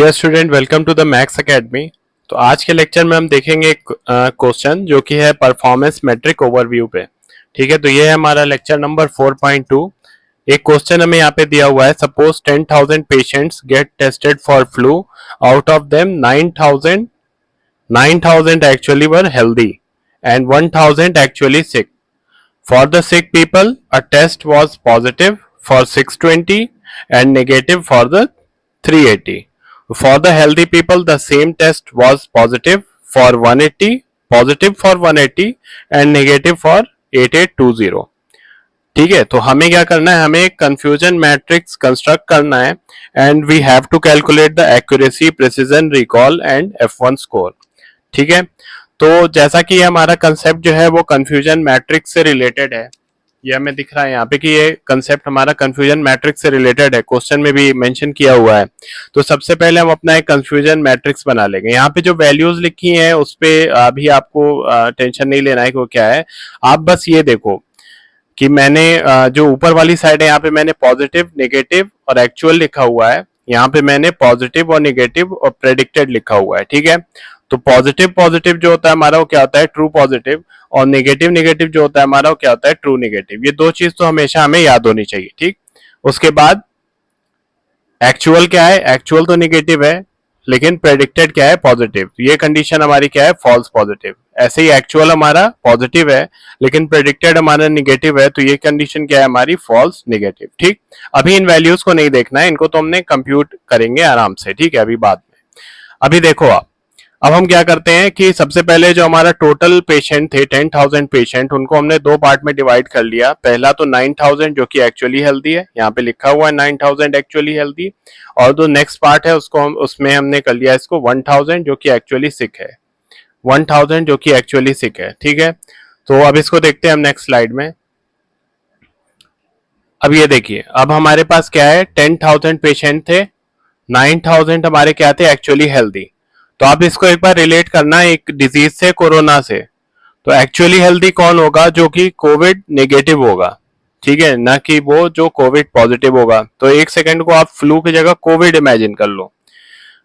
Dear student, welcome to the maths academy. तो आज के लेक्चर में हम देखेंगे एक क्वेश्चन जो कि है परफॉर्मेंस मैट्रिक ओवरव्यू पे। ठीक है, तो ये है हमारा लेक्चर नंबर 4.2। एक क्वेश्चन हमें यहाँ पे दिया हुआ है, suppose 10,000 patients get tested for flu, out of them 9,000 actually were healthy and 1,000 actually sick. For the sick people, a test was positive for 620 and negative for the 380. For the healthy people, the same test was positive for 180, positive for 180 and negative for 8820. ठीक है, तो हमें क्या करना है, हमें एक confusion matrix construct करना है and we have to calculate the accuracy, precision, recall and F1 score. ठीक है, तो जैसा कि हमारा कंसेप्ट जो है वो कंफ्यूजन मैट्रिक्स से रिलेटेड है। ये हमें दिख रहा है यहाँ पे कि ये कंसेप्ट हमारा कंफ्यूजन मैट्रिक्स से रिलेटेड है, क्वेश्चन में भी मेंशन किया हुआ है। तो सबसे पहले हम अपना एक कंफ्यूजन मैट्रिक्स बना लेंगे। यहाँ पे जो वैल्यूज लिखी हैं उस पे अभी आपको टेंशन नहीं लेना है कि वो क्या है। आप बस ये देखो कि मैंने जो ऊपर वाली साइड है यहाँ पे मैंने पॉजिटिव, नेगेटिव और एक्चुअल लिखा हुआ है। यहाँ पे मैंने पॉजिटिव और नेगेटिव और प्रेडिक्टेड लिखा हुआ है। ठीक है, तो पॉजिटिव पॉजिटिव जो होता है हमारा वो क्या होता है, ट्रू पॉजिटिव, और नेगेटिव नेगेटिव जो होता है हमारा वो क्या होता है, ट्रू नेगेटिव। ये दो चीज तो हमेशा हमें याद होनी चाहिए। ठीक, उसके बाद एक्चुअल क्या है, एक्चुअल तो नेगेटिव है लेकिन प्रेडिक्टेड क्या है, पॉजिटिव। ये कंडीशन हमारी क्या है, फॉल्स पॉजिटिव। ऐसे ही एक्चुअल हमारा पॉजिटिव है लेकिन प्रेडिक्टेड हमारा नेगेटिव है, तो ये कंडीशन क्या है हमारी, फॉल्स नेगेटिव। ठीक, अभी इन वैल्यूज को नहीं देखना है, इनको तो हमने कंप्यूट करेंगे आराम से। ठीक है, अभी बाद में। अभी देखो आप, अब हम क्या करते हैं कि सबसे पहले जो हमारा टोटल पेशेंट थे 10,000 पेशेंट, उनको हमने दो पार्ट में डिवाइड कर लिया। पहला तो 9,000 जो कि एक्चुअली हेल्दी है, यहाँ पे लिखा हुआ है 9,000 एक्चुअली हेल्दी, और जो नेक्स्ट पार्ट है उसको हम उसमें हमने कर लिया इसको 1,000 जो कि एक्चुअली सिक है, 1,000 जो कि एक्चुअली सिक है। ठीक है, तो अब इसको देखते हैं हम नेक्स्ट स्लाइड में। अब ये देखिए, अब हमारे पास क्या है, 10,000 पेशेंट थे, 9,000 हमारे क्या थे, एक्चुअली हेल्दी। तो आप इसको एक बार रिलेट करना एक डिजीज से, कोरोना से। तो एक्चुअली हेल्दी कौन होगा, जो कि कोविड नेगेटिव होगा। ठीक है, ना कि वो जो कोविड पॉजिटिव होगा। तो एक सेकंड को आप फ्लू की जगह कोविड इमेजिन कर लो।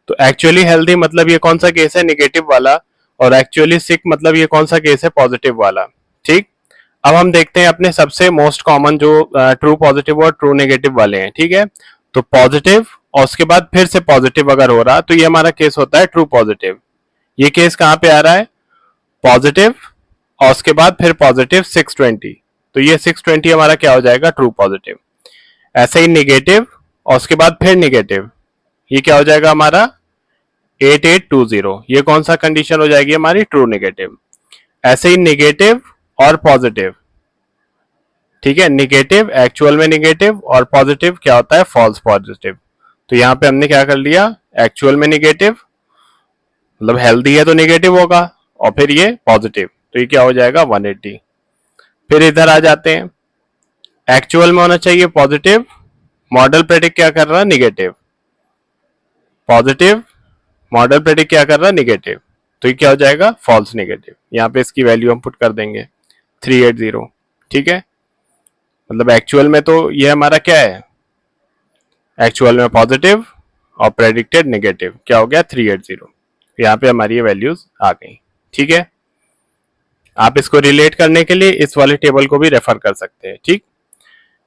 तो एक्चुअली हेल्दी मतलब ये कौन सा केस है, नेगेटिव वाला, और एक्चुअली सिक मतलब ये कौन सा केस है, पॉजिटिव वाला। ठीक, अब हम देखते हैं अपने सबसे मोस्ट कॉमन जो ट्रू पॉजिटिव और ट्रू नेगेटिव वाले हैं। ठीक है, तो पॉजिटिव और उसके बाद फिर से पॉजिटिव अगर हो रहा तो ये हमारा केस होता है ट्रू पॉजिटिव। ये केस कहां पे आ रहा है, पॉजिटिव और उसके बाद फिर पॉजिटिव 620, तो ये 620 हमारा क्या हो जाएगा, ट्रू पॉजिटिव। ऐसे ही नेगेटिव और उसके बाद फिर नेगेटिव, ये क्या हो जाएगा हमारा 8820, ये कौन सा कंडीशन हो जाएगी हमारी, ट्रू नेगेटिव। ऐसे ही नेगेटिव और पॉजिटिव, ठीक है, नेगेटिव एक्चुअल में नेगेटिव और पॉजिटिव क्या होता है, फॉल्स पॉजिटिव। तो यहां पे हमने क्या कर लिया, एक्चुअल में नेगेटिव मतलब हेल्दी है तो नेगेटिव होगा, और फिर ये पॉजिटिव, तो ये क्या हो जाएगा 180। फिर इधर आ जाते हैं, एक्चुअल में होना चाहिए पॉजिटिव, मॉडल प्रेडिक्ट क्या कर रहा है, नेगेटिव, पॉजिटिव, मॉडल प्रेडिक्ट क्या कर रहा है, नेगेटिव, तो ये क्या हो जाएगा, फॉल्स नेगेटिव। यहाँ पे इसकी वैल्यू हम पुट कर देंगे 380। ठीक है, मतलब एक्चुअल में तो ये हमारा क्या है, एक्चुअल में पॉजिटिव और प्रेडिक्टेड नेगेटिव, क्या हो गया 380। यहाँ पे हमारी ये वैल्यूज आ गई। ठीक है, आप इसको रिलेट करने के लिए इस वाले टेबल को भी रेफर कर सकते हैं। ठीक,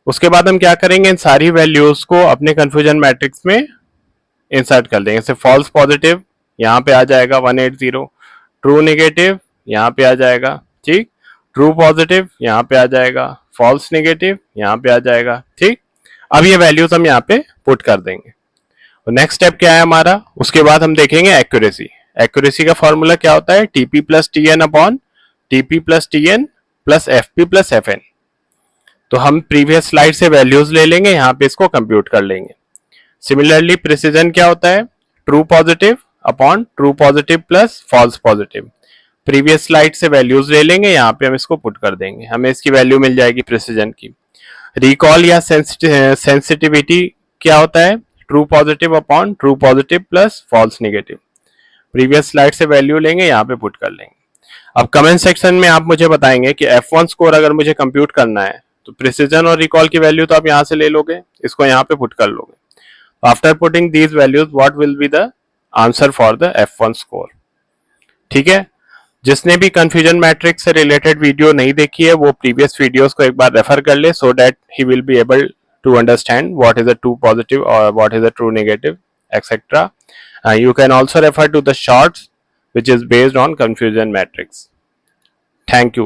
उसके बाद हम क्या करेंगे, इन सारी वैल्यूज को अपने कंफ्यूजन मैट्रिक्स में इंसर्ट कर देंगे। जैसे फॉल्स पॉजिटिव यहाँ पे आ जाएगा 180, ट्रू नेगेटिव यहाँ पे आ जाएगा, ठीक, ट्रू पॉजिटिव यहाँ पे आ जाएगा, फॉल्स नेगेटिव यहाँ पे आ जाएगा। ठीक, अब ये वैल्यूज हम यहाँ पे पुट कर देंगे। तो नेक्स्ट स्टेप क्या है हमारा, उसके बाद हम देखेंगे एक्यूरेसी। एक्यूरेसी का फॉर्मूला क्या होता है, TP plus TN upon TP plus TN plus FP plus FN. तो हम प्रीवियस स्लाइड से वैल्यूज ले लेंगे, यहाँ पे इसको कंप्यूट कर लेंगे। सिमिलरली प्रिसीजन क्या होता है, true positive upon true positive plus false positive. Previous slide से वैल्यूज ले लेंगे, यहाँ पे हम इसको पुट कर देंगे, हमें इसकी वैल्यू मिल जाएगी प्रिसीजन की। रिकॉल या सेंसिटिविटी क्या होता है, true positive upon true positive plus false negative. Previous slide से वैल्यू लेंगे, यहाँ पे पुट कर लेंगे। अब कमेंट सेक्शन में आप मुझे बताएंगे कि F1 स्कोर अगर मुझे कंप्यूट करना है तो प्रिसीजन और रिकॉल की वैल्यू तो आप यहाँ से ले लोगे, इसको यहाँ पे पुट कर लोगे। After putting these values what will be the answer for the F1 score. ठीक है, जिसने भी कंफ्यूजन मैट्रिक्स से रिलेटेड वीडियो नहीं देखी है वो प्रीवियस वीडियोस को एक बार रेफर कर ले, so that he will be able to understand what is a true positive और what is a true negative etcetera. You can also refer to the shorts which is based on confusion matrix. Thank you.